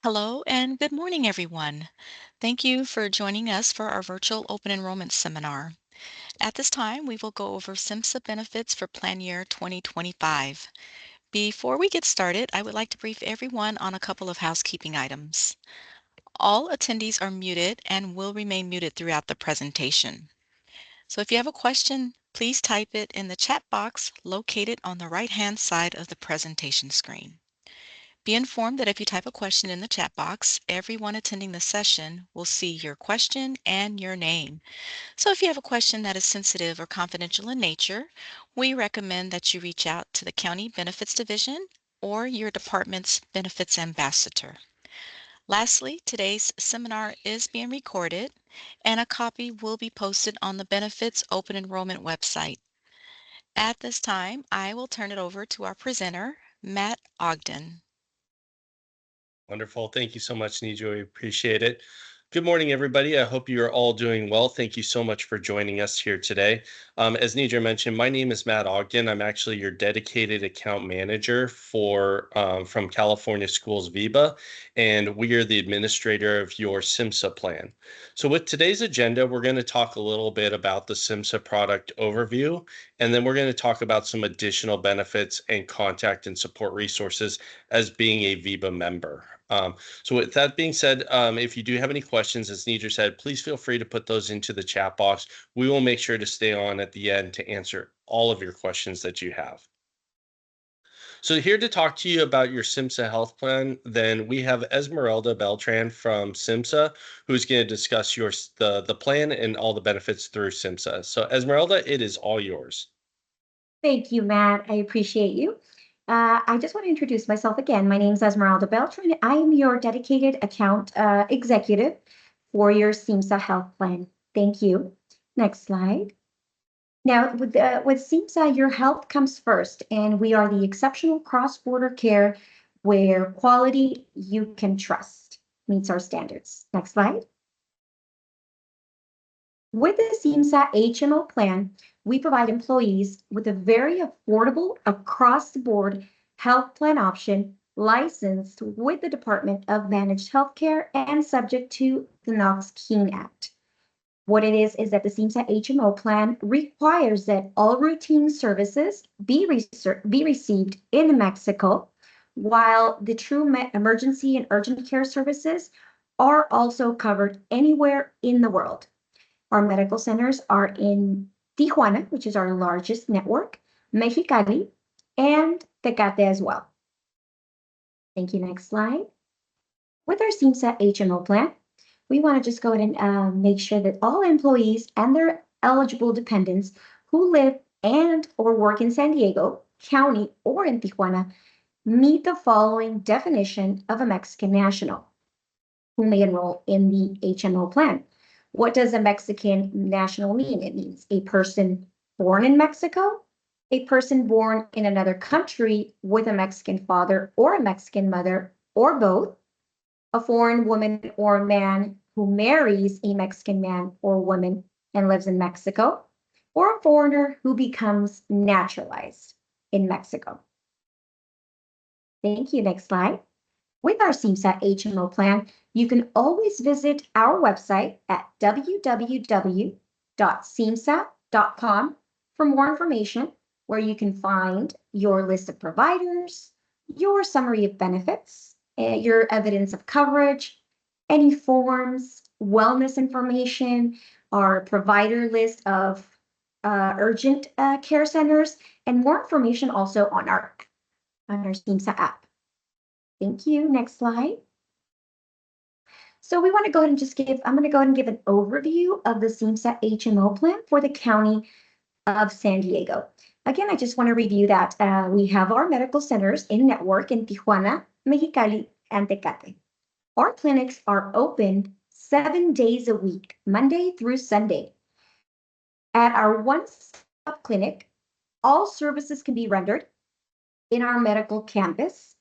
Hello and good morning, everyone. Thank you for joining us for our virtual open enrollment seminar. At this time, we will go over SIMNSA benefits for plan year 2025. Before we get started, I would like to brief everyone on a couple of housekeeping items. All attendees are muted and will remain muted throughout the presentation. So if you have a question, please type it in the chat box located on the right-hand side of the presentation screen. Be informed that if you type a question in the chat box, everyone attending the session will see your question and your name. So if you have a question that is sensitive or confidential in nature, we recommend that you reach out to the County Benefits Division or your department's benefits ambassador. Lastly, today's seminar is being recorded and a copy will be posted on the Benefits Open Enrollment website. At this time, I will turn it over to our presenter, Matt Ogden. Wonderful. Thank you so much, Nija. We appreciate it. Good morning, everybody. I hope you are all doing well. Thank you so much for joining us here today. As Nija mentioned, my name is Matt Ogden. I'm actually your dedicated account manager for from California Schools VIBA, and we are the administrator of your SIMNSA plan. So with today's agenda, we're going to talk a little bit about the SIMNSA product overview, and then we're going to talk about some additional benefits and contact and support resources as being a VIBA member. So with that being said, if you do have any questions, as Nidra said, please feel free to put those into the chat box. We will make sure to stay on at the end to answer all of your questions that you have. So here to talk to you about your SIMNSA health plan, then we have Esmeralda Beltran from SIMNSA, who's going to discuss the plan and all the benefits through SIMNSA. So Esmeralda, it is all yours. Thank you, Matt. I appreciate you. I just want to introduce myself again. My name is Esmeralda Beltran. I am your dedicated account executive for your SIMNSA health plan. Thank you. Next slide. Now, with SIMNSA, your health comes first, and we are the exceptional cross-border care where quality you can trust meets our standards. Next slide. With the SIMNSA HMO plan, we provide employees with a very affordable across-the-board health plan option licensed with the Department of Managed Healthcare and subject to the Knox-Keene Act. What it is that the SIMNSA HMO plan requires that all routine services be received in Mexico, while the true emergency and urgent care services are also covered anywhere in the world. Our medical centers are in Tijuana, which is our largest network, Mexicali, and Tecate as well. Thank you. Next slide. With our SIMNSA HMO plan, we want to just go ahead and make sure that all employees and their eligible dependents who live and or work in San Diego County or in Tijuana meet the following definition of a Mexican national who may enroll in the HMO plan. What does a Mexican national mean? It means a person born in Mexico, a person born in another country with a Mexican father or a Mexican mother, or both, a foreign woman or man who marries a Mexican man or woman and lives in Mexico, or a foreigner who becomes naturalized in Mexico. Thank you. Next slide. With our SIMNSA HMO plan, you can always visit our website at www.simnsa.com for more information, where you can find your list of providers, your summary of benefits, your evidence of coverage, any forms, wellness information, our provider list of urgent care centers, and more information also on our SIMNSA app. Thank you. Next slide. So we want to go ahead and I'm going to go ahead and give an overview of the SIMNSA HMO plan for the County of San Diego. Again, I just want to review that we have our medical centers in network in Tijuana, Mexicali, and Tecate. Our clinics are open 7 days a week, Monday through Sunday. At our one-stop clinic, all services can be rendered in our medical campus.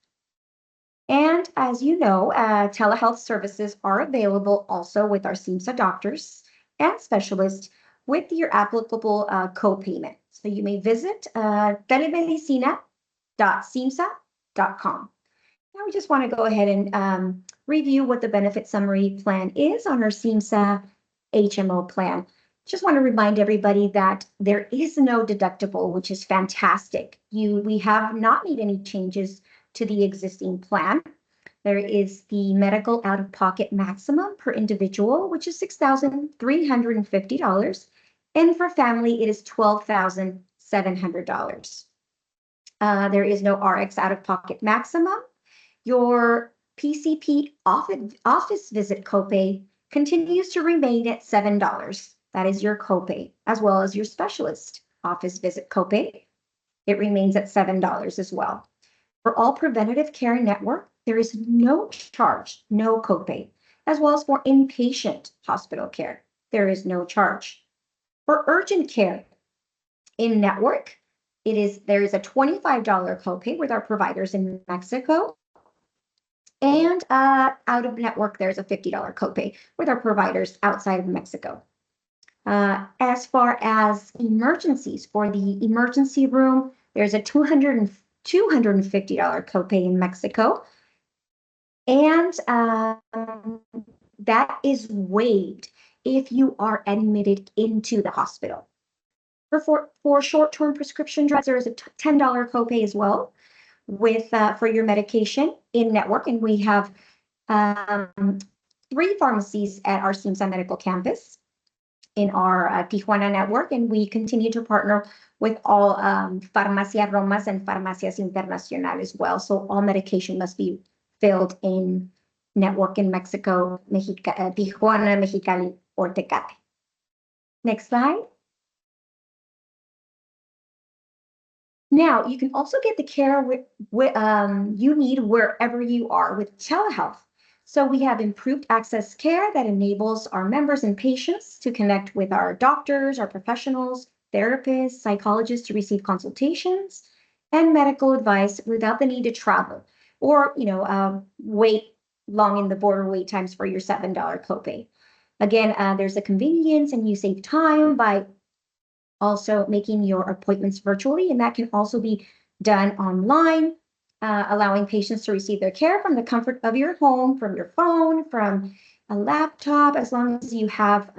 And as you know, telehealth services are available also with our SIMNSA doctors and specialists with your applicable co-payment. So you may visit telemedicina.simnsa.com. Now we just want to go ahead and review what the benefit summary plan is on our SIMNSA HMO plan. Just want to remind everybody that there is no deductible, which is fantastic. We have not made any changes to the existing plan. There is the medical out-of-pocket maximum per individual, which is $6,350. And for family, it is $12,700. There is no RX out-of-pocket maximum. Your PCP office visit copay continues to remain at $7. That is your copay, as well as your specialist office visit copay. It remains at $7 as well. For all preventative care network, there is no charge, no copay, as well as for inpatient hospital care, there is no charge. For urgent care in network, there is a $25 copay with our providers in Mexico. And out of network, there's a $50 copay with our providers outside of Mexico. As far as emergencies, for the emergency room, there's a $250 copay in Mexico. And that is waived if you are admitted into the hospital. For short-term prescription drugs, there is a $10 copay as well for your medication in network. And we have 3 pharmacies at our SIMNSA Medical Campus in our Tijuana network, and we continue to partner with all Farmacia Romas and Farmacias Internacional as well. So all medication must be filled in network in Mexico, Tijuana, Mexicali, or Tecate. Next slide. Now, you can also get the care you need wherever you are with telehealth. So we have improved access care that enables our members and patients to connect with our doctors, our professionals, therapists, psychologists to receive consultations and medical advice without the need to travel or, wait long in the border wait times for your $7 copay. Again, there's a convenience and you save time by also making your appointments virtually, and that can also be done online, allowing patients to receive their care from the comfort of your home, from your phone, from a laptop, as long as you have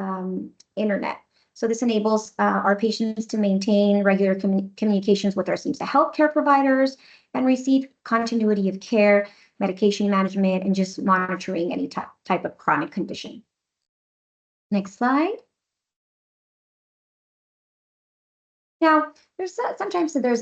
internet. So this enables our patients to maintain regular communications with our SIMNSA healthcare providers and receive continuity of care, medication management, and just monitoring any type of chronic condition. Next slide. Now, sometimes there's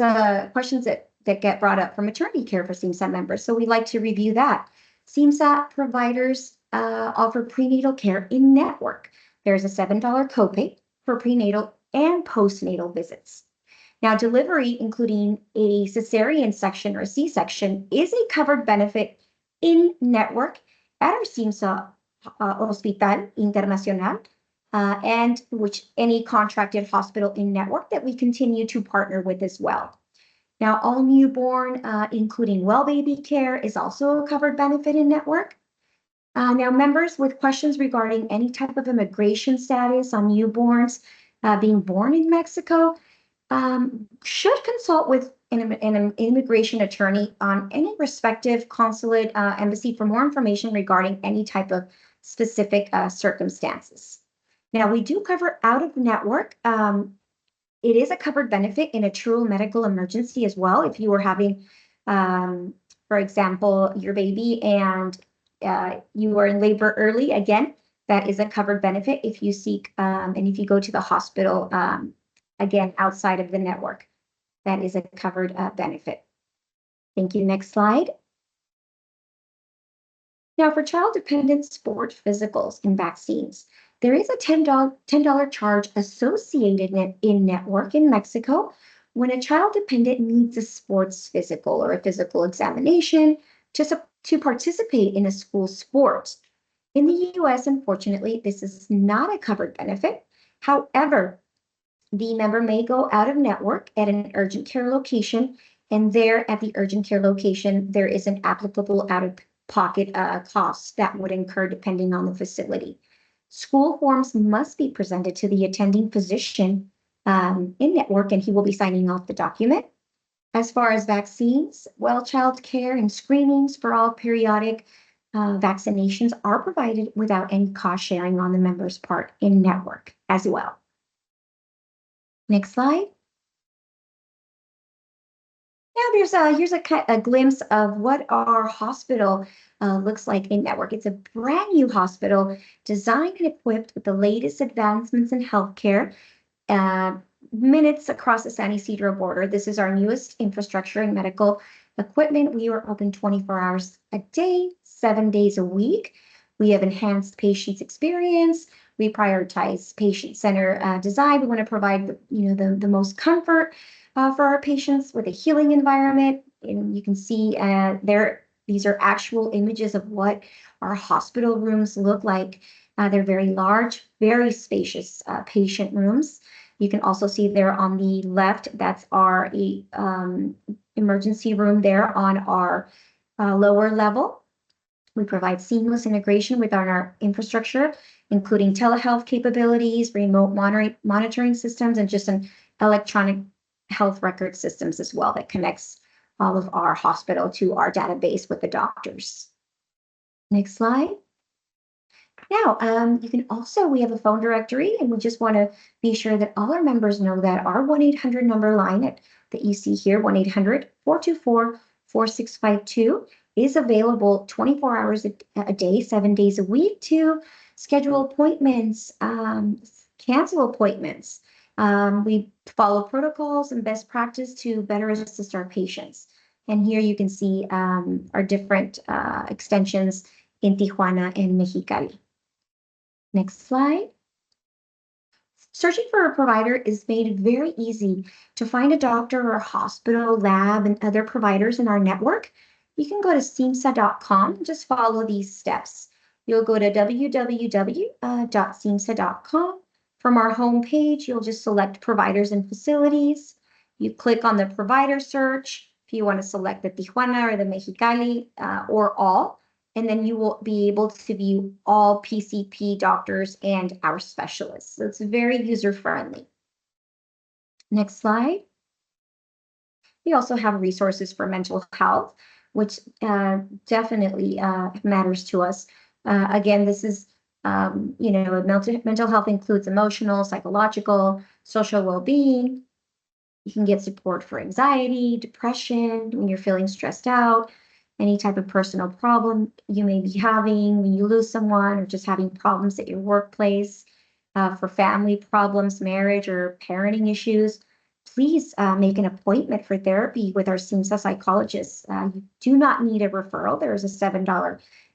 questions that get brought up for maternity care for SIMNSA members, so we'd like to review that. SIMNSA providers offer prenatal care in network. There's a $7 copay for prenatal and postnatal visits. Now, delivery, including a cesarean section or C-section, is a covered benefit in network at our SIMNSA Hospital Internacional, and which any contracted hospital in network that we continue to partner with as well. Now, all newborn, including well baby care, is also a covered benefit in network. Now, members with questions regarding any type of immigration status on newborns being born in Mexico should consult with an immigration attorney on any respective consulate embassy for more information regarding any type of specific circumstances. Now, we do cover out of network. It is a covered benefit in a true medical emergency as well. If you were having, for example, your baby and you were in labor early, again, that is a covered benefit if you seek and if you go to the hospital, again, outside of the network, that is a covered benefit. Thank you. Next slide. Now, for child-dependent sport physicals and vaccines, there is a $10 charge associated in network in Mexico when a child dependent needs a sports physical or a physical examination to participate in a school sport. In the US, unfortunately, this is not a covered benefit. However, the member may go out of network at an urgent care location, and there at the urgent care location, there is an applicable out-of-pocket cost that would incur depending on the facility. School forms must be presented to the attending physician in network, and he will be signing off the document. As far as vaccines, child care and screenings for all periodic vaccinations are provided without any cost sharing on the member's part in network as well. Next slide. Now here's a glimpse of what our hospital looks like in network. It's a brand new hospital designed and equipped with the latest advancements in healthcare. Minutes across the San Ysidro border. This is our newest infrastructure and medical equipment. We are open 24 hours a day, 7 days a week. We have enhanced patients' experience. We prioritize patient-centered design. We want to provide the most comfort for our patients with a healing environment. And you can see these are actual images of what our hospital rooms look like. They're very large, very spacious patient rooms. You can also see there on the left, that's our emergency room there on our lower level. We provide seamless integration with our infrastructure, including telehealth capabilities, remote monitoring systems, and just an electronic health record systems as well that connects all of our hospital to our database with the doctors. Next slide. Now, we have a phone directory, and we just want to be sure that all our members know that our 1-800 number line that you see here, 1-800-424-4652, is available 24 hours a day, 7 days a week to schedule appointments, cancel appointments. We follow protocols and best practice to better assist our patients. And here you can see our different extensions in Tijuana and Mexicali. Next slide. Searching for a provider is made very easy to find a doctor or a hospital, lab, and other providers in our network. You can go to SIMNSA.com and just follow these steps. You'll go to www.simnsa.com. From our home page, you'll just select providers and facilities. You click on the provider search if you want to select the Tijuana or the Mexicali or all. And then you will be able to view all PCP doctors and our specialists. So it's very user-friendly. Next slide. We also have resources for mental health, which definitely matters to us. Again, this is, mental health includes emotional, psychological, social well-being. You can get support for anxiety, depression, when you're feeling stressed out, any type of personal problem you may be having when you lose someone or just having problems at your workplace, for family problems, marriage, or parenting issues. Please make an appointment for therapy with our SIMNSA psychologists. You do not need a referral. There is a $7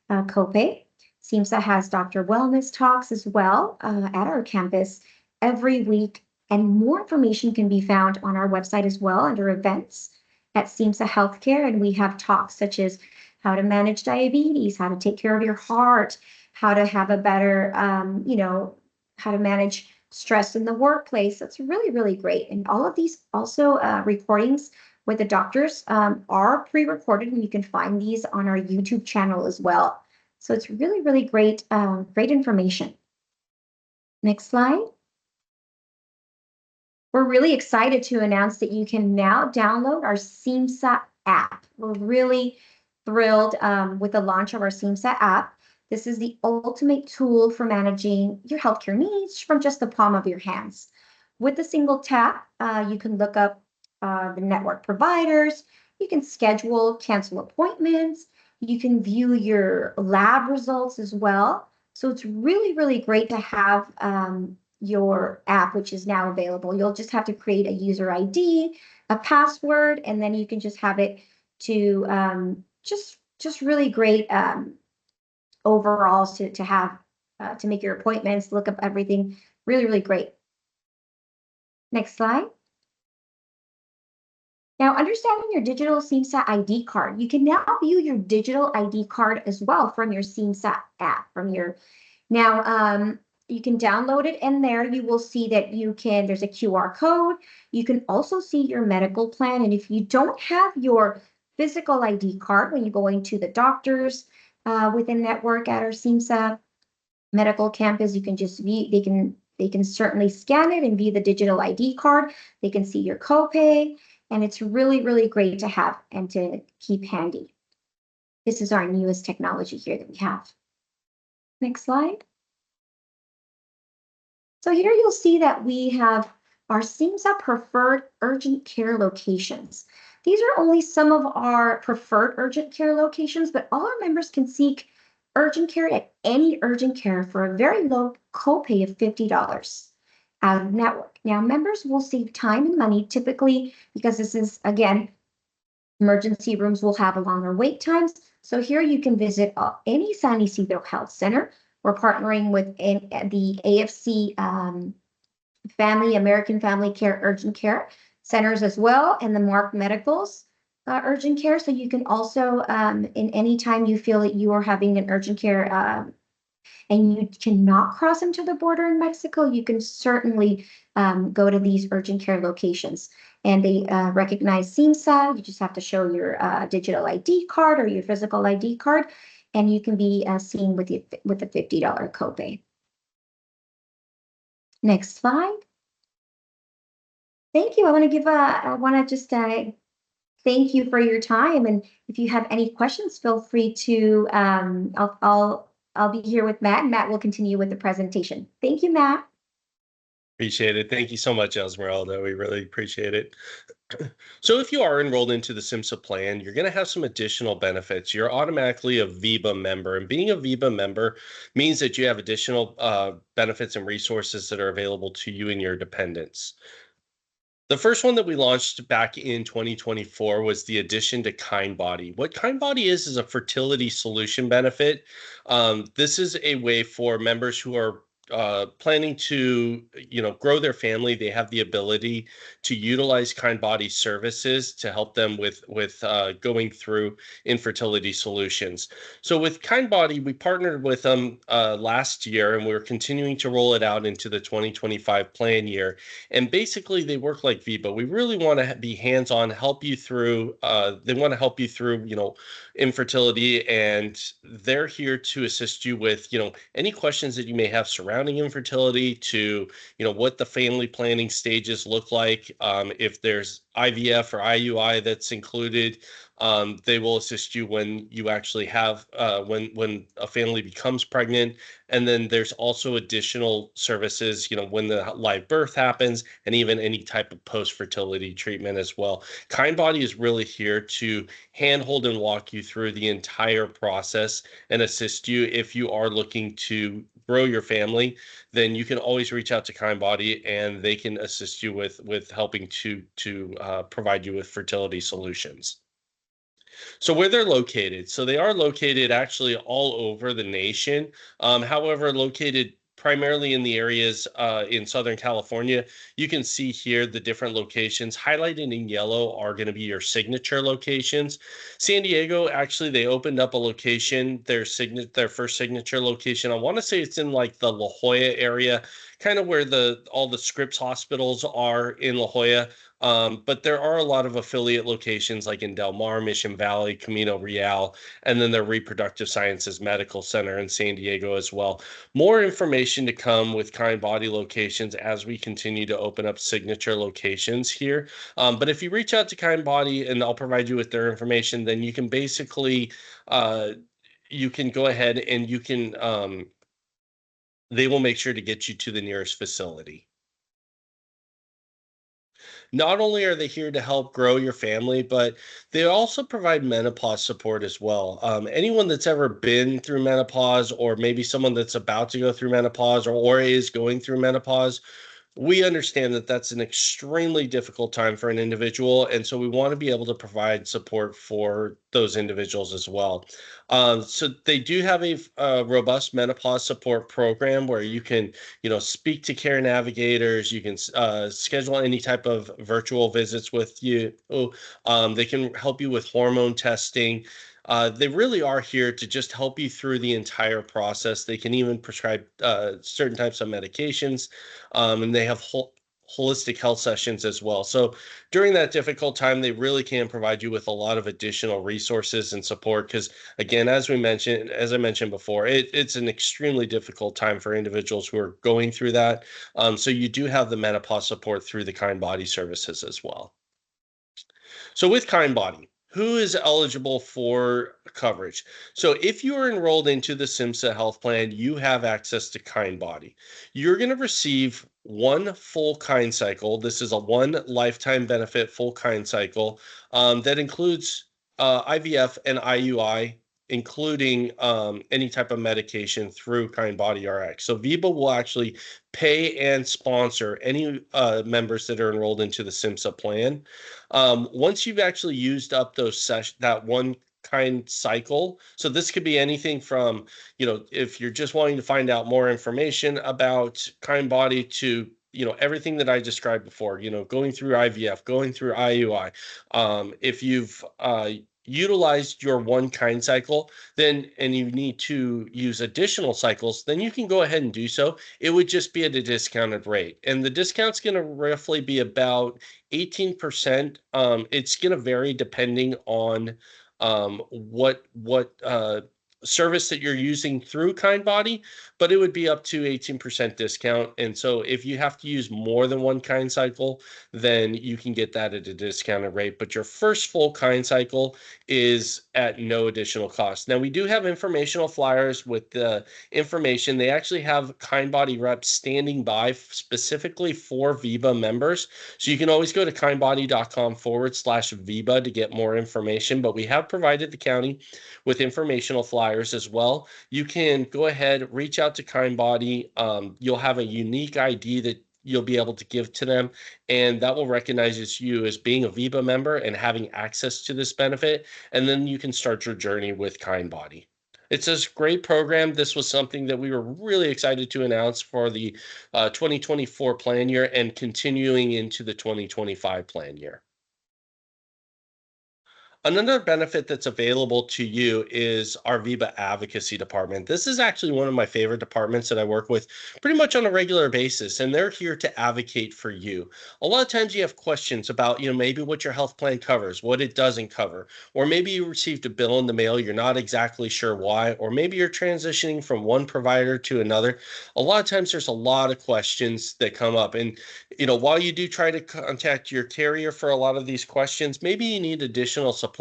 copay. SIMNSA has Dr. Wellness talks as well at our campus every week, and more information can be found on our website as well under events at SIMNSA Healthcare, and we have talks such as how to manage diabetes, how to take care of your heart, how to have a better, how to manage stress in the workplace. That's really, really great. And all of these also recordings with the doctors are pre-recorded, and you can find these on our YouTube channel as well. So it's really, really great, great information. Next slide. We're really excited to announce that you can now download our SIMNSA app. We're really thrilled with the launch of our SIMNSA app. This is the ultimate tool for managing your healthcare needs from just the palm of your hands. With a single tap, you can look up the network providers, you can schedule, cancel appointments, you can view your lab results as well. So it's really, really great to have your app, which is now available. You'll just have to create a user ID, a password, and then you can just have it to just really great overall to have to make your appointments, look up everything. Really, really great. Next slide. Now, understanding your digital SIMNSA ID card, you can now view your digital ID card as well from your SIMNSA app. You can download it, and there you will see that there's a QR code. You can also see your medical plan. And if you don't have your physical ID card when you go into the doctors within network at our SIMNSA medical campus, you can just view, they can certainly scan it and view the digital ID card. They can see your copay, and it's really, really great to have and to keep handy. This is our newest technology here that we have. Next slide. So here you'll see that we have our SIMNSA preferred urgent care locations. These are only some of our preferred urgent care locations, but all our members can seek urgent care at any urgent care for a very low copay of $50 out of network. Now, members will save time and money typically because this is, again, emergency rooms will have longer wait times. So here you can visit any San Isidro Health Center. We're partnering with the AFC American Family Care Urgent Care Centers as well, and the Mark Medical's urgent care. So you can also, in any time you feel that you are having an urgent care and you cannot cross into the border in Mexico, you can certainly go to these urgent care locations. And they recognize SIMNSA. You just have to show your digital ID card or your physical ID card, and you can be seen with the $50 copay. Next slide. Thank you. I want to just thank you for your time. And if you have any questions, feel free to, I'll be here with Matt, and Matt will continue with the presentation. Thank you, Matt. Appreciate it. Thank you so much, Esmeralda. We really appreciate it. So if you are enrolled into the SIMNSA plan, you're going to have some additional benefits. You're automatically a VIBA member, and being a VIBA member means that you have additional benefits and resources that are available to you and your dependents. The first one that we launched back in 2024 was the addition to KindBody. What KindBody is a fertility solution benefit. This is a way for members who are planning to, grow their family. They have the ability to utilize KindBody services to help them with going through infertility solutions. So with KindBody, we partnered with them last year, and we're continuing to roll it out into the 2025 plan year. And basically, they work like VIBA. We really want to be hands-on, help you through. They want to help you through, infertility, and they're here to assist you with, any questions that you may have surrounding infertility, to, what the family planning stages look like. If there's IVF or IUI that's included, they will assist you when you actually have when a family becomes pregnant. And then there's also additional services, when the live birth happens, and even any type of post-fertility treatment as well. KindBody is really here to handhold and walk you through the entire process and assist you. If you are looking to grow your family, then you can always reach out to KindBody, and they can assist you with helping to provide you with fertility solutions. So where they're located, so they are located actually all over the nation. However, located primarily in the areas in Southern California. You can see here the different locations. Highlighted in yellow are going to be your signature locations. San Diego, actually, they opened up a location, their first signature location. I want to say it's in like the La Jolla area, kind of where all the Scripps hospitals are in La Jolla. But there are a lot of affiliate locations like in Del Mar, Mission Valley, Camino Real, and then the Reproductive Sciences Medical Center in San Diego as well. More information to come with KindBody locations as we continue to open up signature locations here. But if you reach out to KindBody, and I'll provide you with their information, then you can basically, you can go ahead and you can, they will make sure to get you to the nearest facility. Not only are they here to help grow your family, but they also provide menopause support as well. Anyone that's ever been through menopause, or maybe someone that's about to go through menopause, or is going through menopause, we understand that that's an extremely difficult time for an individual. And so we want to be able to provide support for those individuals as well. So they do have a robust menopause support program where you can, speak to care navigators. You can schedule any type of virtual visits with you. They can help you with hormone testing. They really are here to just help you through the entire process. They can even prescribe certain types of medications, and they have holistic health sessions as well. So during that difficult time, they really can provide you with a lot of additional resources and support. Because again, as I mentioned before, it's an extremely difficult time for individuals who are going through that. So you do have the menopause support through the KindBody services as well. So with KindBody, who is eligible for coverage. So if you are enrolled into the SIMNSA health plan, you have access to KindBody. You're going to receive one full kind cycle. This is a one lifetime benefit full kind cycle that includes IVF and IUI, including any type of medication through KindBody RX. So VIBA will actually pay and sponsor any members that are enrolled into the SIMNSA plan. Once you've actually used up that one kind cycle, so this could be anything from, if you're just wanting to find out more information about KindBody to, everything that I described before, going through IVF, going through IUI. If you've utilized your one kind cycle, then, and you need to use additional cycles, then you can go ahead and do so. It would just be at a discounted rate. And the discount's going to roughly be about 18%. It's going to vary depending on what service that you're using through KindBody, but it would be up to 18% discount. And so if you have to use more than one kind cycle, then you can get that at a discounted rate. But your first full kind cycle is at no additional cost. Now, we do have informational flyers with the information. They actually have KindBody reps standing by specifically for VIBA members. So you can always go to kindbody.com/VIBA to get more information, but we have provided the county with informational flyers as well. You can go ahead, reach out to KindBody. You'll have a unique ID that you'll be able to give to them, and that will recognize you as being a VIBA member and having access to this benefit. And then you can start your journey with KindBody. It's a great program. This was something that we were really excited to announce for the 2024 plan year and continuing into the 2025 plan year. Another benefit that's available to you is our VIBA advocacy department. This is actually one of my favorite departments that I work with pretty much on a regular basis, and they're here to advocate for you. A lot of times you have questions about, maybe what your health plan covers, what it doesn't cover, or maybe you received a bill in the mail, you're not exactly sure why, or maybe you're transitioning from one provider to another. A lot of times there's a lot of questions that come up, and while you do try to contact your carrier for a lot of these questions, maybe you need additional support.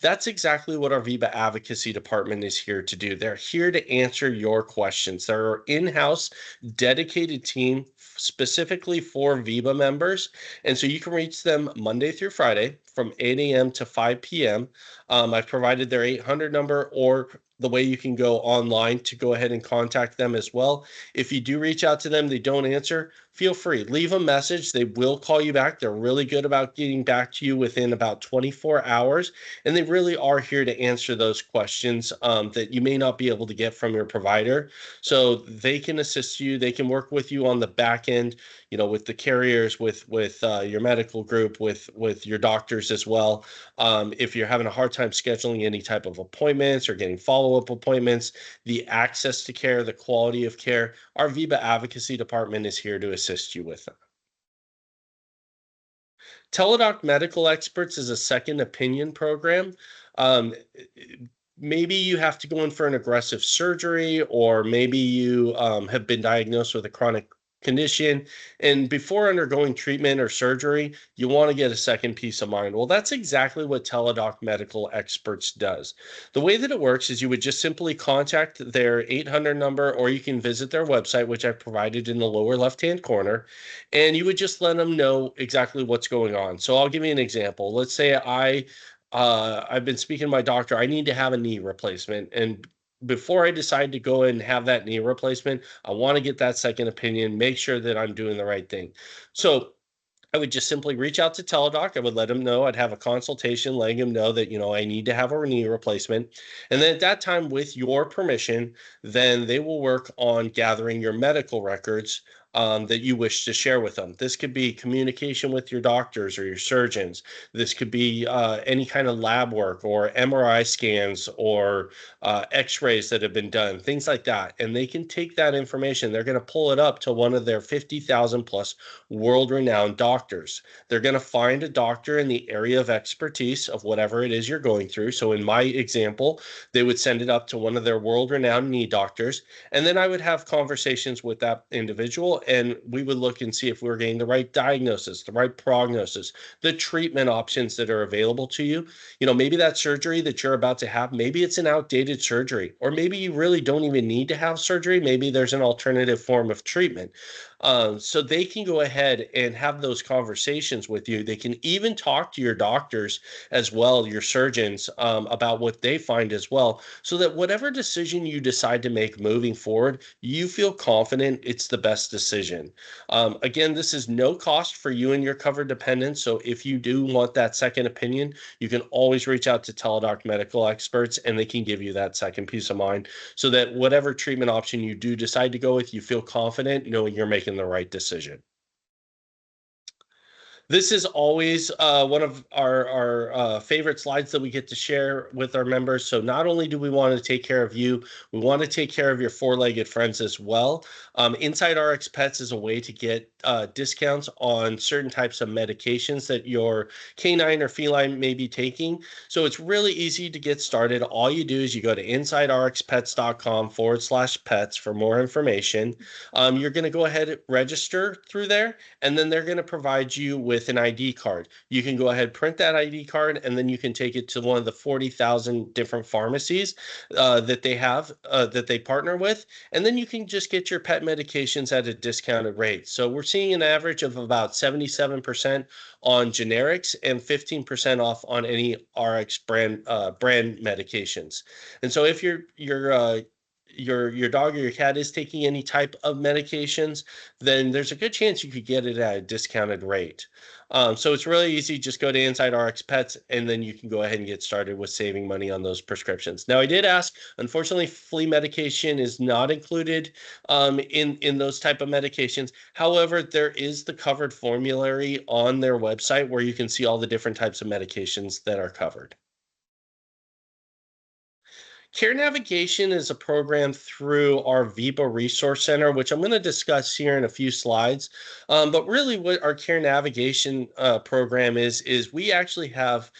That's exactly what our VIBA advocacy department is here to do. They're here to answer your questions. They're an in-house dedicated team specifically for VIBA members. And so you can reach them Monday through Friday from 8 a.m. to 5 p.m. I've provided their 800 number or the way you can go online to go ahead and contact them as well. If you do reach out to them, they don't answer, feel free, leave a message. They will call you back. They're really good about getting back to you within about 24 hours. And they really are here to answer those questions that you may not be able to get from your provider. So they can assist you. They can work with you on the back end, with the carriers, with your medical group, with your doctors as well. If you're having a hard time scheduling any type of appointments or getting follow-up appointments, the access to care, the quality of care, our VIBA advocacy department is here to assist you with them. Teladoc Medical Experts is a second opinion program. Maybe you have to go in for an aggressive surgery, or maybe you have been diagnosed with a chronic condition, and before undergoing treatment or surgery, you want to get a second peace of mind. Well, that's exactly what Teladoc Medical Experts does. The way that it works is you would just simply contact their 800 number, or you can visit their website, which I provided in the lower left-hand corner, and you would just let them know exactly what's going on. So I'll give you an example. Let's say I've been speaking to my doctor. I need to have a knee replacement, and before I decide to go and have that knee replacement, I want to get that second opinion, make sure that I'm doing the right thing. So I would just simply reach out to Teladoc. I would let them know. I'd have a consultation letting them know that, I need to have a knee replacement. And then at that time, with your permission, then they will work on gathering your medical records that you wish to share with them. This could be communication with your doctors or your surgeons. This could be any kind of lab work or MRI scans or x-rays that have been done, things like that. And they can take that information. They're going to pull it up to one of their 50,000 plus world-renowned doctors. They're going to find a doctor in the area of expertise of whatever it is you're going through. So in my example, they would send it up to one of their world-renowned knee doctors. And then I would have conversations with that individual, well, and we would look and see if we're getting the right diagnosis, the right prognosis, the treatment options that are available to you. Maybe that surgery that you're about to have, maybe it's an outdated surgery, or maybe you really don't even need to have surgery. Maybe there's an alternative form of treatment. So they can go ahead and have those conversations with you. They can even talk to your doctors as well, your surgeons, about what they find as well, so that whatever decision you decide to make moving forward, you feel confident it's the best decision. Again, this is no cost for you and your covered dependents. So if you do want that second opinion, you can always reach out to Teladoc medical experts and they can give you that second peace of mind so that whatever treatment option you do decide to go with, you feel confident knowing you're making the right decision. This is always one of our favorite slides that we get to share with our members. So not only do we want to take care of you, we want to take care of your four-legged friends as well. Inside RX Pets is a way to get discounts on certain types of medications that your canine or feline may be taking. So it's really easy to get started. All you do is you go to insiderxpets.com/pets for more information. You're going to go ahead and register through there, and then they're going to provide you with an ID card. You can go ahead, print that ID card, and then you can take it to one of the 40,000 different pharmacies that they have, that they partner with, and then you can just get your pet medications at a discounted rate. So we're seeing an average of about 77% on generics and 15% off on any RX brand medications. And so if your dog or your cat is taking any type of medications, then there's a good chance you could get it at a discounted rate. So it's really easy. Just go to Inside RX Pets, and then you can go ahead and get started with saving money on those prescriptions. Now, I did ask, unfortunately, flea medication is not included in those type of medications. However, there is the covered formulary on their website where you can see all the different types of medications that are covered. Care Navigation is a program through our VIBA Resource Center, which I'm going to discuss here in a few slides. But really what our Care Navigation program is we actually have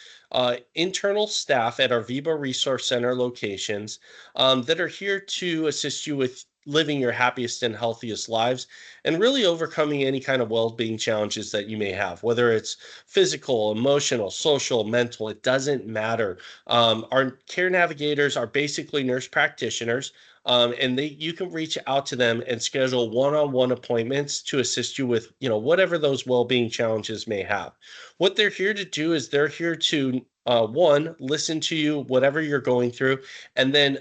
internal staff at our VIBA Resource Center locations that are here to assist you with living your happiest and healthiest lives and really overcoming any kind of well-being challenges that you may have, whether it's physical, emotional, social, mental, it doesn't matter. Our care navigators are basically nurse practitioners, and you can reach out to them and schedule one-on-one appointments to assist you with whatever those well-being challenges may have. What they're here to do is they're here to one, listen to you, whatever you're going through, and then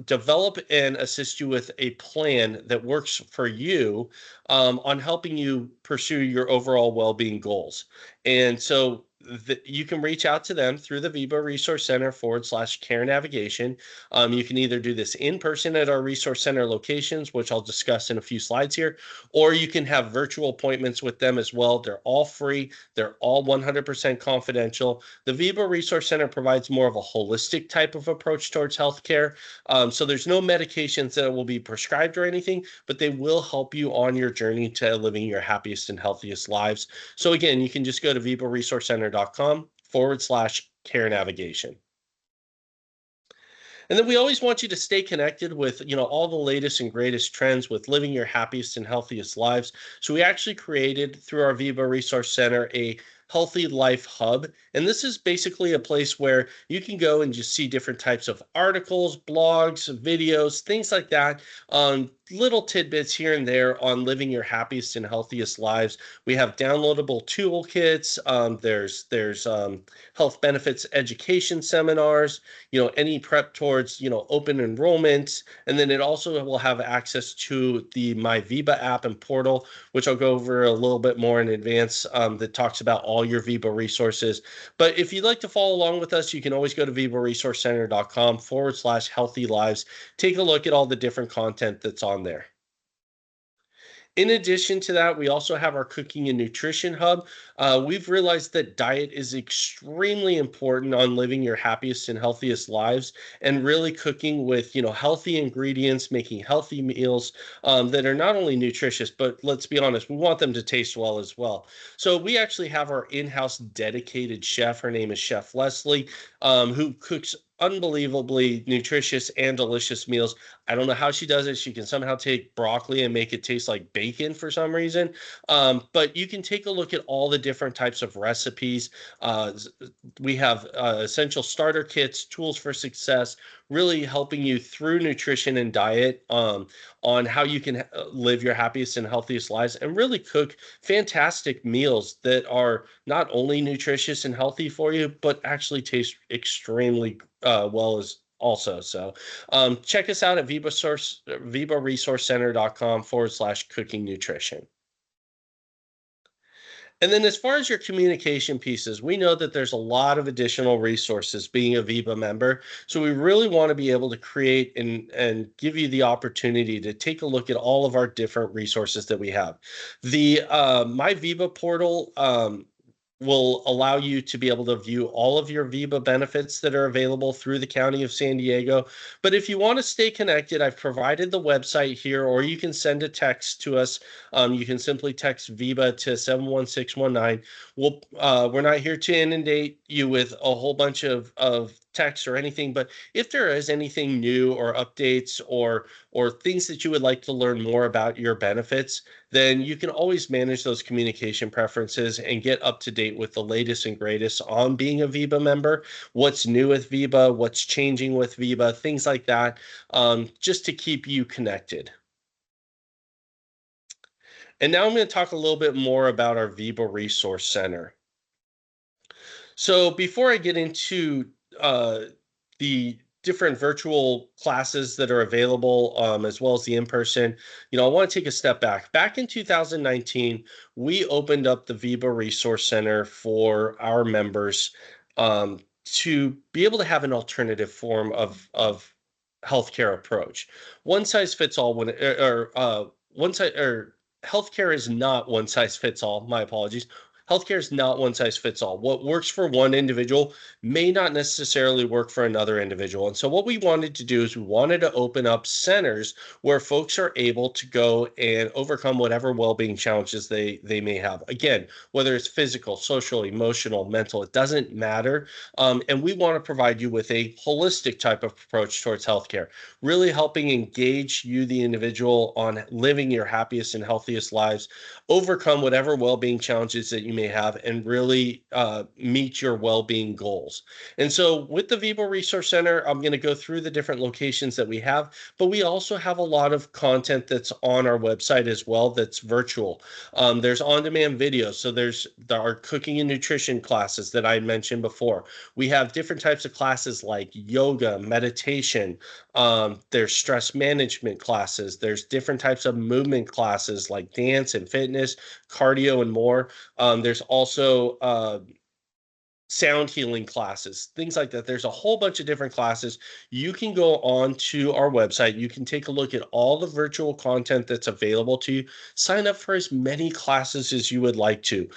develop and assist you with a plan that works for you on helping you pursue your overall well-being goals. And so you can reach out to them through the VIBA Resource Center /Care Navigation. You can either do this in person at our Resource Center locations, which I'll discuss in a few slides here, or you can have virtual appointments with them as well. They're all free. They're all 100% confidential. The VIBA Resource Center provides more of a holistic type of approach towards healthcare. So there's no medications that will be prescribed or anything, but they will help you on your journey to living your happiest and healthiest lives. So again, you can just go to vibaresourcecenter.com/care navigation. And then we always want you to stay connected with, all the latest and greatest trends with living your happiest and healthiest lives. So we actually created through our Viva Resource Center a Healthy Life Hub. And this is basically a place where you can go and just see different types of articles, blogs, videos, things like that, little tidbits here and there on living your happiest and healthiest lives. We have downloadable toolkits. There's health benefits education seminars, any prep towards, open enrollment. And then it also will have access to the MyViba app and portal, which I'll go over a little bit more in advance, that talks about all your Viba resources. But if you'd like to follow along with us, you can always go to vibaresourcecenter.com/healthy lives. Take a look at all the different content that's on there. In addition to that, we also have our cooking and nutrition hub. We've realized that diet is extremely important on living your happiest and healthiest lives, and really cooking with healthy ingredients, making healthy meals that are not only nutritious, but let's be honest, we want them to taste well as well. So we actually have our in-house dedicated chef. Her name is Chef Leslie, who cooks unbelievably nutritious and delicious meals. I don't know how she does it. She can somehow take broccoli and make it taste like bacon for some reason. But you can take a look at all the different types of recipes. We have essential starter kits, tools for success, really helping you through nutrition and diet, on how you can live your happiest and healthiest lives and really cook fantastic meals that are not only nutritious and healthy for you, but actually taste extremely well as also. So check us out at vibaresourcecenter.com/cooking nutrition. And then as far as your communication pieces, we know that there's a lot of additional resources being a Viva member. So we really want to be able to create and give you the opportunity to take a look at all of our different resources that we have. The My Viva portal will allow you to be able to view all of your Viva benefits that are available through the County of San Diego. But if you want to stay connected, I've provided the website here, or you can send a text to us. You can simply text Viva to 71619. We're not here to inundate you with a whole bunch of text or anything, but if there is anything new or updates or things that you would like to learn more about your benefits, then you can always manage those communication preferences and get up to date with the latest and greatest on being a Viva member, what's new with Viva, what's changing with Viva, things like that, just to keep you connected. And now I'm going to talk a little bit more about our Viva Resource Center. So before I get into the different virtual classes that are available, as well as the in-person, I want to take a step back. Back in 2019, we opened up the Viva Resource Center for our members, to be able to have an alternative form of healthcare approach. One size fits all when, one size or healthcare is not one size fits all. My apologies. Healthcare is not one size fits all. What works for one individual may not necessarily work for another individual. And so what we wanted to do is we wanted to open up centers where folks are able to go and overcome whatever well-being challenges they may have. Again, whether it's physical, social, emotional, mental, it doesn't matter. And we want to provide you with a holistic type of approach towards healthcare, really helping engage you, the individual, on living your happiest and healthiest lives, overcome whatever well-being challenges that you may have, and really meet your well-being goals. And so with the Vivo Resource Center, I'm going to go through the different locations that we have, but we also have a lot of content that's on our website as well that's virtual. There's on-demand videos. So there's our cooking and nutrition classes that I mentioned before. We have different types of classes like yoga, meditation. There's stress management classes. There's different types of movement classes like dance and fitness, cardio, and more. There's also sound healing classes, things like that. There's a whole bunch of different classes. You can go on to our website. You can take a look at all the virtual content that's available to you. Sign up for as many classes as you would like to.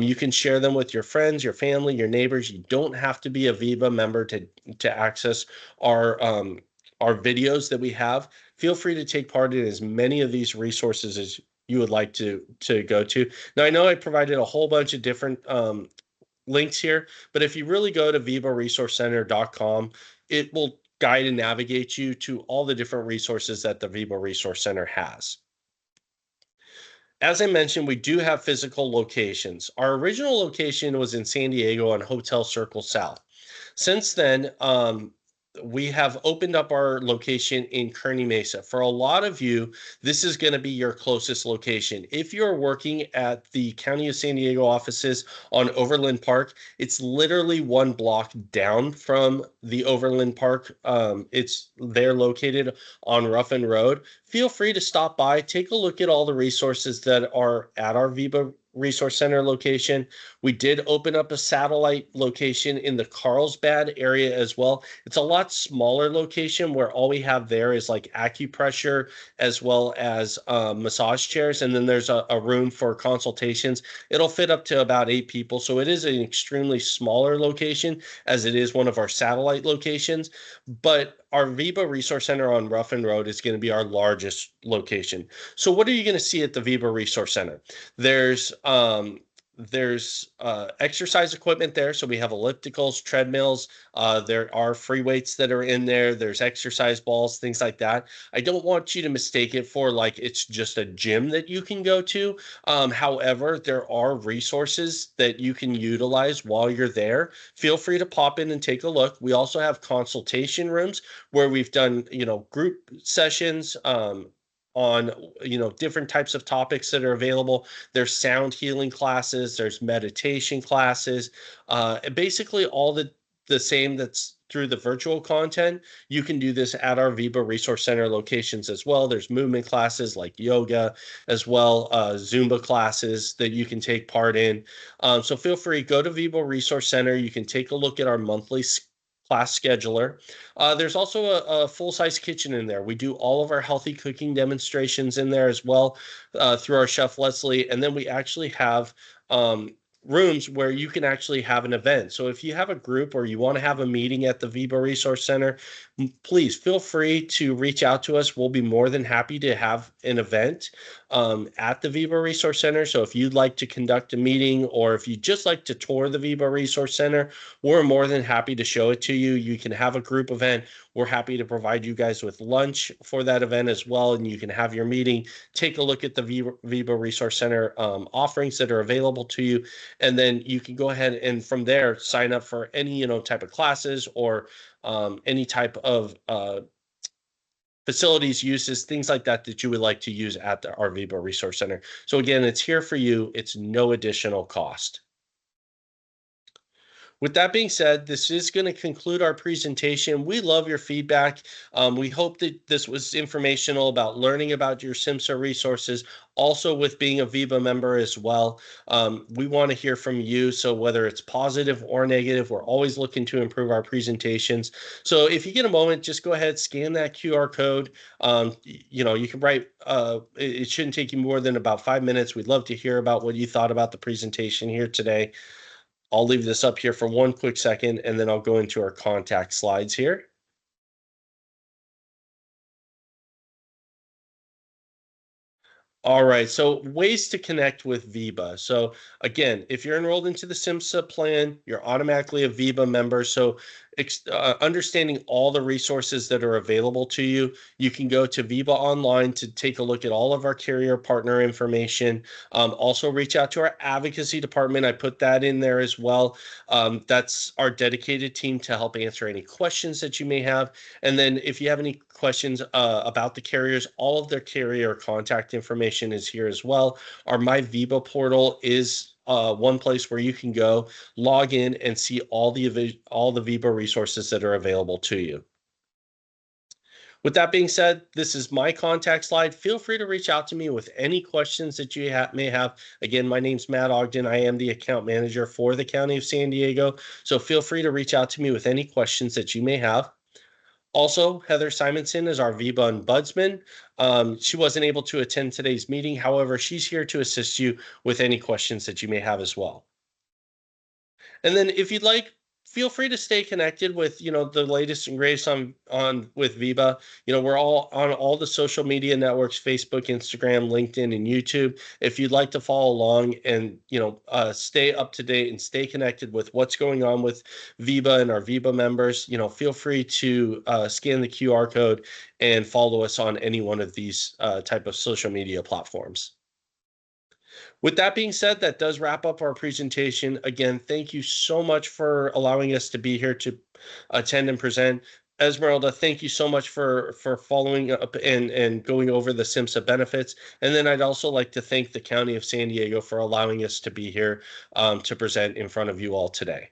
You can share them with your friends, your family, your neighbors. You don't have to be a Viva member to access our videos that we have. Feel free to take part in as many of these resources as you would like to go to. Now, I know I provided a whole bunch of different links here, but if you really go to vivaresourcecenter.com, it will guide and navigate you to all the different resources that the Viva Resource Center has. As I mentioned, we do have physical locations. Our original location was in San Diego on Hotel Circle South. Since then, we have opened up our location in Kearny Mesa. For a lot of you, this is going to be your closest location. If you're working at the County of San Diego offices on Overland Park, it's literally one block down from the Overland Park. They're located on Ruffin Road. Feel free to stop by, take a look at all the resources that are at our Viva Resource Center location. We did open up a satellite location in the Carlsbad area as well. It's a lot smaller location where all we have there is like acupressure as well as massage chairs. And then there's a room for consultations. It'll fit up to about 8 people. So it is an extremely smaller location as it is one of our satellite locations. But our Viva Resource Center on Ruffin Road is going to be our largest location. So what are you going to see at the Viva Resource Center? There's There's exercise equipment there. So we have ellipticals, treadmills. There are free weights that are in there. There's exercise balls, things like that. I don't want you to mistake it for like it's just a gym that you can go to. However, there are resources that you can utilize while you're there. Feel free to pop in and take a look. We also have consultation rooms where we've done, group sessions. On different types of topics that are available. There's sound healing classes, there's meditation classes, basically all the same that's through the virtual content. You can do this at our Viba Resource Center locations as well. There's movement classes like yoga as well, Zumba classes that you can take part in. So feel free, go to Viba Resource Center. You can take a look at our monthly class scheduler. There's also a full-size kitchen in there. We do all of our healthy cooking demonstrations in there as well through our chef Leslie, and then we actually have rooms where you can actually have an event. So if you have a group or you want to have a meeting at the Viba Resource Center, please feel free to reach out to us. We'll be more than happy to have an event at the Viba Resource Center. So if you'd like to conduct a meeting or if you'd just like to tour the Viba Resource Center, we're more than happy to show it to you. You can have a group event. We're happy to provide you guys with lunch for that event as well. And you can have your meeting, take a look at the Viba Resource Center offerings that are available to you. And then you can go ahead and from there sign up for any, type of classes or any type of facilities, uses, things like that that you would like to use at our Viba Resource Center. So again, it's here for you. It's no additional cost. With that being said, this is going to conclude our presentation. We love your feedback. We hope that this was informational about learning about your SIMNSA resources, also with being a Viba member as well. We want to hear from you. So whether it's positive or negative, we're always looking to improve our presentations. So if you get a moment, just go ahead, scan that QR code. You can write, it shouldn't take you more than about 5 minutes. We'd love to hear about what you thought about the presentation here today. I'll leave this up here for one quick second, and then I'll go into our contact slides here. All right, so ways to connect with Viba. So again, if you're enrolled into the SIMNSA plan, you're automatically a Viba member. So understanding all the resources that are available to you, you can go to Viba Online to take a look at all of our carrier partner information. Also reach out to our advocacy department. I put that in there as well. That's our dedicated team to help answer any questions that you may have. And then if you have any questions about the carriers, all of their carrier contact information is here as well. Our My Viba portal is one place where you can go, log in, and see all the Viba resources that are available to you. With that being said, this is my contact slide. Feel free to reach out to me with any questions that you may have. Again, my name's Matt Ogden. I am the account manager for the County of San Diego. So feel free to reach out to me with any questions that you may have. Also, Heather Simonson is our Viba ombudsman. She wasn't able to attend today's meeting. However, she's here to assist you with any questions that you may have as well. And then if you'd like, feel free to stay connected with, the latest and greatest on with Viba. We're all on all the social media networks, Facebook, Instagram, LinkedIn, and YouTube. If you'd like to follow along and, stay up to date and stay connected with what's going on with Viba and our Viba members, feel free to scan the QR code and follow us on any one of these type of social media platforms. With that being said, that does wrap up our presentation. Again, thank you so much for allowing us to be here to attend and present. Esmeralda, thank you so much for following up and going over the SIMNSA benefits. And then I'd also like to thank the County of San Diego for allowing us to be here to present in front of you all today.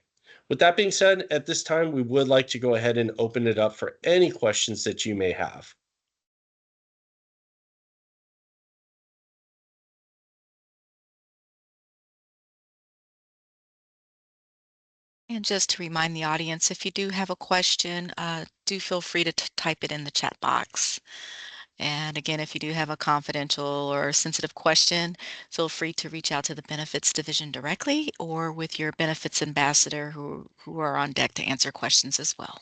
With that being said, at this time, we would like to go ahead and open it up for any questions that you may have. And just to remind the audience, if you do have a question, do feel free to type it in the chat box. And again, if you do have a confidential or sensitive question, feel free to reach out to the Benefits Division directly or with your Benefits Ambassador who are on deck to answer questions as well.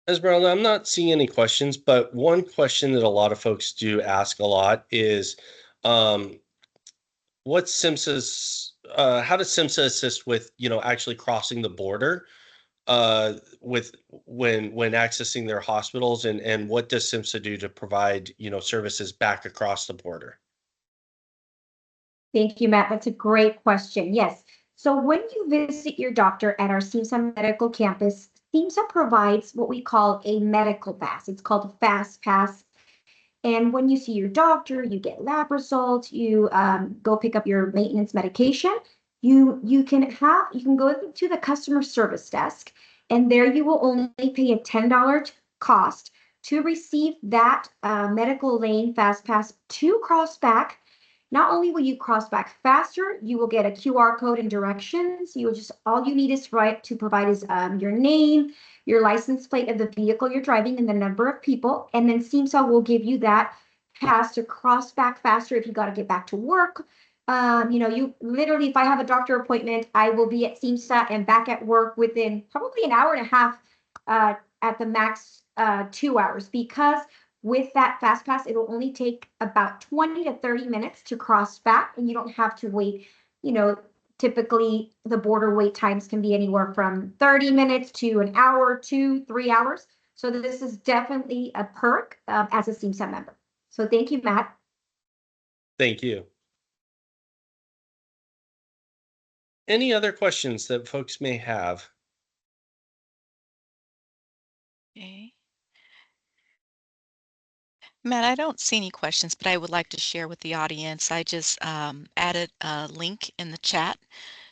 Esmeralda, I'm not seeing any questions, but one question that a lot of folks do ask a lot is, What's SIMSA's how does SIMSA assist with, actually crossing the border with when accessing their hospitals, and what does SIMSA do to provide, services back across the border? Thank you, Matt. That's a great question. Yes. So when you visit your doctor at our SIMSA Medical Campus, SIMSA provides what we call a medical pass. It's called a fast pass. And when you see your doctor, you get lab results, you go pick up your maintenance medication, you can go to the customer service desk, and there you will only pay a $10 cost to receive that medical lane fast pass to cross back. Not only will you cross back faster, you will get a QR code and directions. You will just all you need is right to provide is your name, your license plate of the vehicle you're driving, and the number of people. And then SIMSA will give you that pass to cross back faster if you got to get back to work. You literally, if I have a doctor appointment, I will be at SIMSA and back at work within probably an hour and a half, at the max, 2 hours, because with that fast pass, it'll only take about 20 to 30 minutes to cross back, and you don't have to wait. You know, typically the border wait times can be anywhere from 30 minutes to an hour, 2, 3 hours. So this is definitely a perk as a SIMSA member. So thank you, Matt. Thank you. Any other questions that folks may have? Okay. Matt, I don't see any questions, but I would like to share with the audience. I just added a link in the chat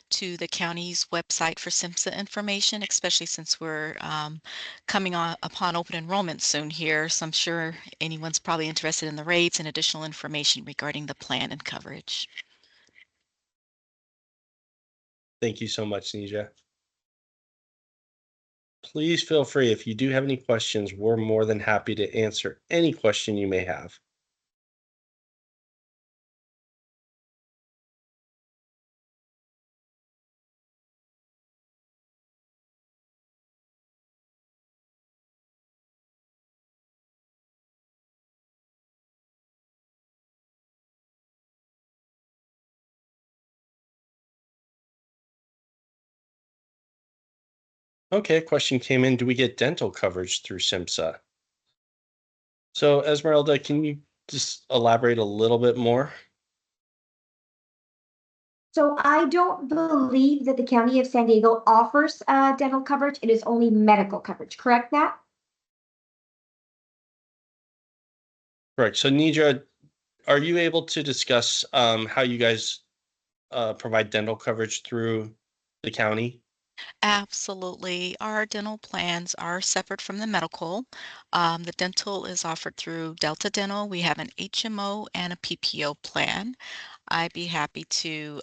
to the county's website for SIMSA information, especially since we're coming on upon open enrollment soon here. So I'm sure anyone's probably interested in the rates and additional information regarding the plan and coverage. Thank you so much, Nija. Please feel free, if you do have any questions, we're more than happy to answer any question you may have. Okay, a question came in. Do we get dental coverage through SIMSA? So Esmeralda, can you just elaborate a little bit more? So I don't believe that the County of San Diego offers dental coverage. It is only medical coverage, correct, Matt? Correct. So Nija, are you able to discuss how you guys provide dental coverage through the county? Absolutely. Our dental plans are separate from the medical. The dental is offered through Delta Dental. We have an HMO and a PPO plan. I'd be happy to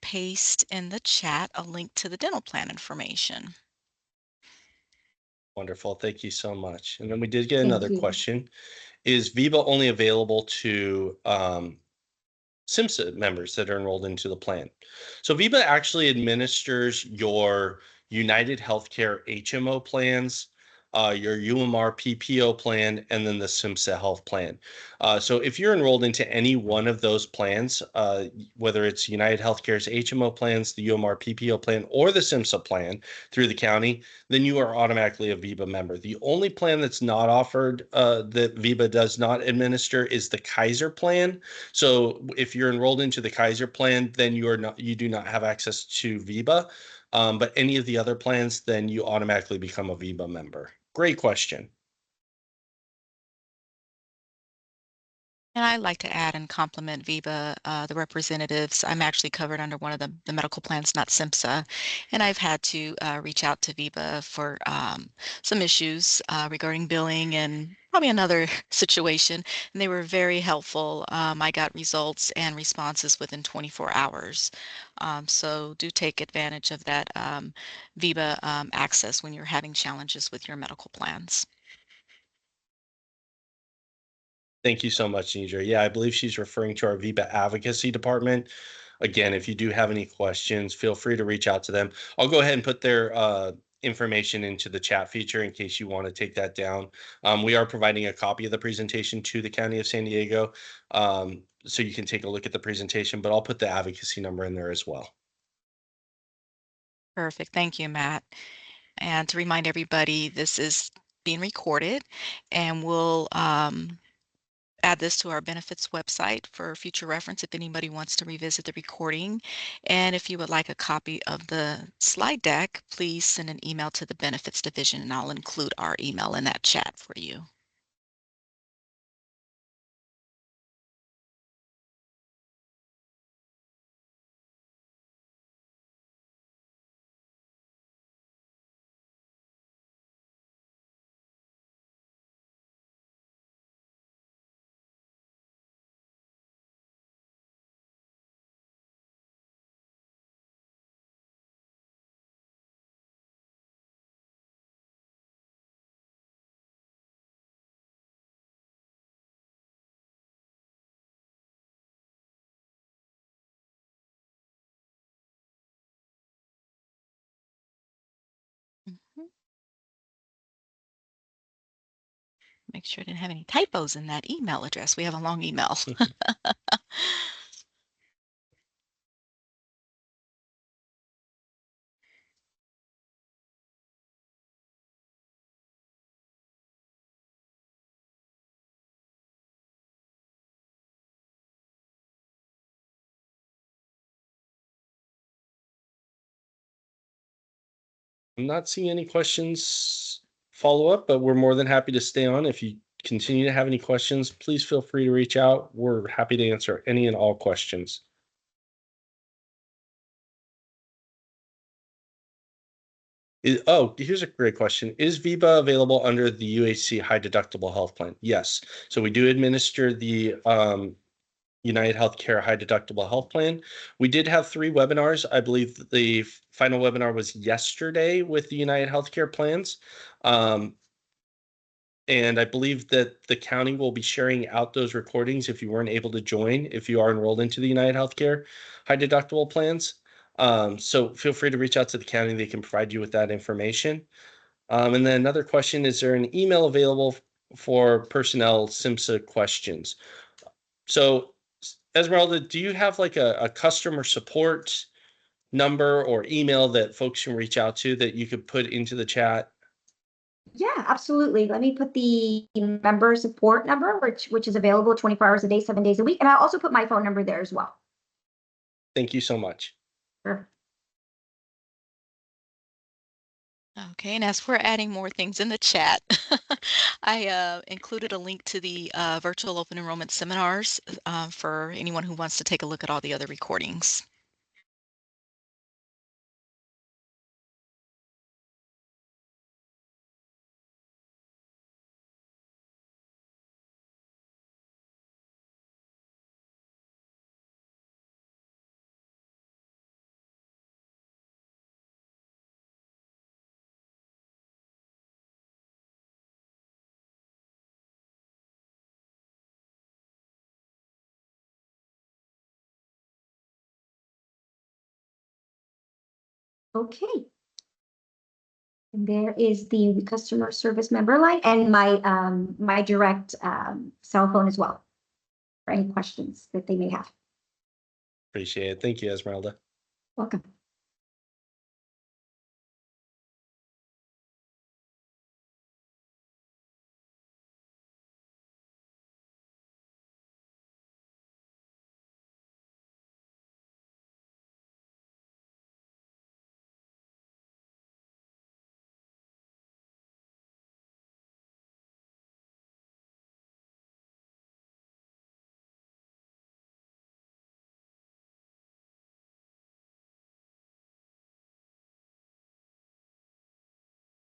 paste in the chat a link to the dental plan information. Wonderful. Thank you so much. And then we did get Thank another you. question. Is Viva only available to SIMSA members that are enrolled into the plan? So Viva actually administers your United Healthcare HMO plans, your UMR PPO plan, and then the SIMSA Health plan. So if you're enrolled into any one of those plans, whether it's United Healthcare's HMO plans, the UMR PPO plan, or the SIMSA plan through the county, then you are automatically a Viva member. The only plan that's not offered, that Viva does not administer, is the Kaiser plan. So if you're enrolled into the Kaiser plan, then you do not have access to Viva. But any of the other plans, then you automatically become a Viva member. Great question. And I'd like to add and compliment Viva, the representatives. I'm actually covered under one of the medical plans, not SIMSA. And I've had to reach out to Viva for some issues regarding billing and probably another situation. And they were very helpful. I got results and responses within 24 hours. So do take advantage of that Viva access when you're having challenges with your medical plans. Thank you so much, Nidra. Yeah, I believe she's referring to our Viva advocacy department. Again, if you do have any questions, feel free to reach out to them. I'll go ahead and put their information into the chat feature in case you want to take that down. We are providing a copy of the presentation to the County of San Diego. so you can take a look at the presentation, but I'll put the advocacy number in there as well. Perfect. Thank you, Matt. And to remind everybody, this is being recorded, and we'll add this to our benefits website for future reference if anybody wants to revisit the recording. And if you would like a copy of the slide deck, please send an email to the benefits division, and I'll include our email in that chat for you. Mhm. Make sure I didn't have any typos in that email address. We have a long email. I'm not seeing any questions follow up, but we're more than happy to stay on. If you continue to have any questions, please feel free to reach out. We're happy to answer any and all questions. Here's a great question. Is VIBA available under the UHC high deductible health plan? Yes. So we do administer the United Healthcare high deductible health plan. We did have 3 webinars. I believe the final webinar was yesterday with the United Healthcare plans. And I believe that the county will be sharing out those recordings if you weren't able to join, if you are enrolled into the United Healthcare high deductible plans. So feel free to reach out to the county. They can provide you with that information. And then another question, is there an email available for personnel SIMNSA questions? So Esmeralda, do you have like a customer support number or email that folks can reach out to that you could put into the chat? Yeah, absolutely. Let me put the member support number, which is available 24 hours a day, 7 days a week. And I'll also put my phone number there as well. Thank you so much. Sure. Okay, and as we're adding more things in the chat, I included a link to the virtual open enrollment seminars for anyone who wants to take a look at all the other recordings. Okay. And there is the customer service member line and my direct cell phone as well for any questions that they may have. Appreciate it. Thank you, Esmeralda. Welcome.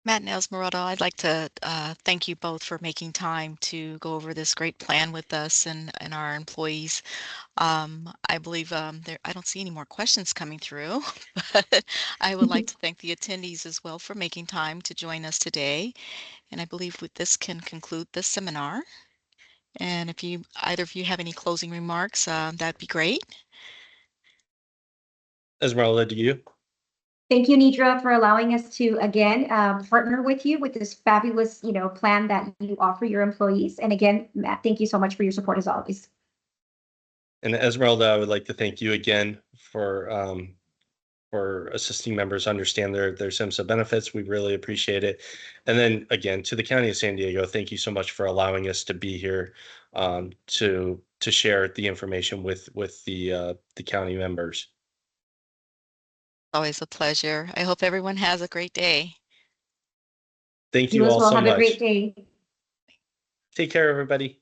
Matt and Esmeralda, I'd like to thank you both for making time to go over this great plan with us and our employees. I believe I don't see any more questions coming through, but I would like to thank the attendees as well for making time to join us today. And I believe with this can conclude this seminar. And if either of you have any closing remarks, that'd be great. Esmeralda, do you? Thank you, Nidra, for allowing us to again partner with you with this fabulous, plan that you offer your employees. And again, Matt, thank you so much for your support as always. And Esmeralda, I would like to thank you again for assisting members understand their SIMNSA benefits. We really appreciate it. And then again, to the County of San Diego, thank you so much for allowing us to be here to share the information with the county members. Always a pleasure. I hope everyone has a great day. Thank You you as all well. so Have a great much. day. Take care, everybody.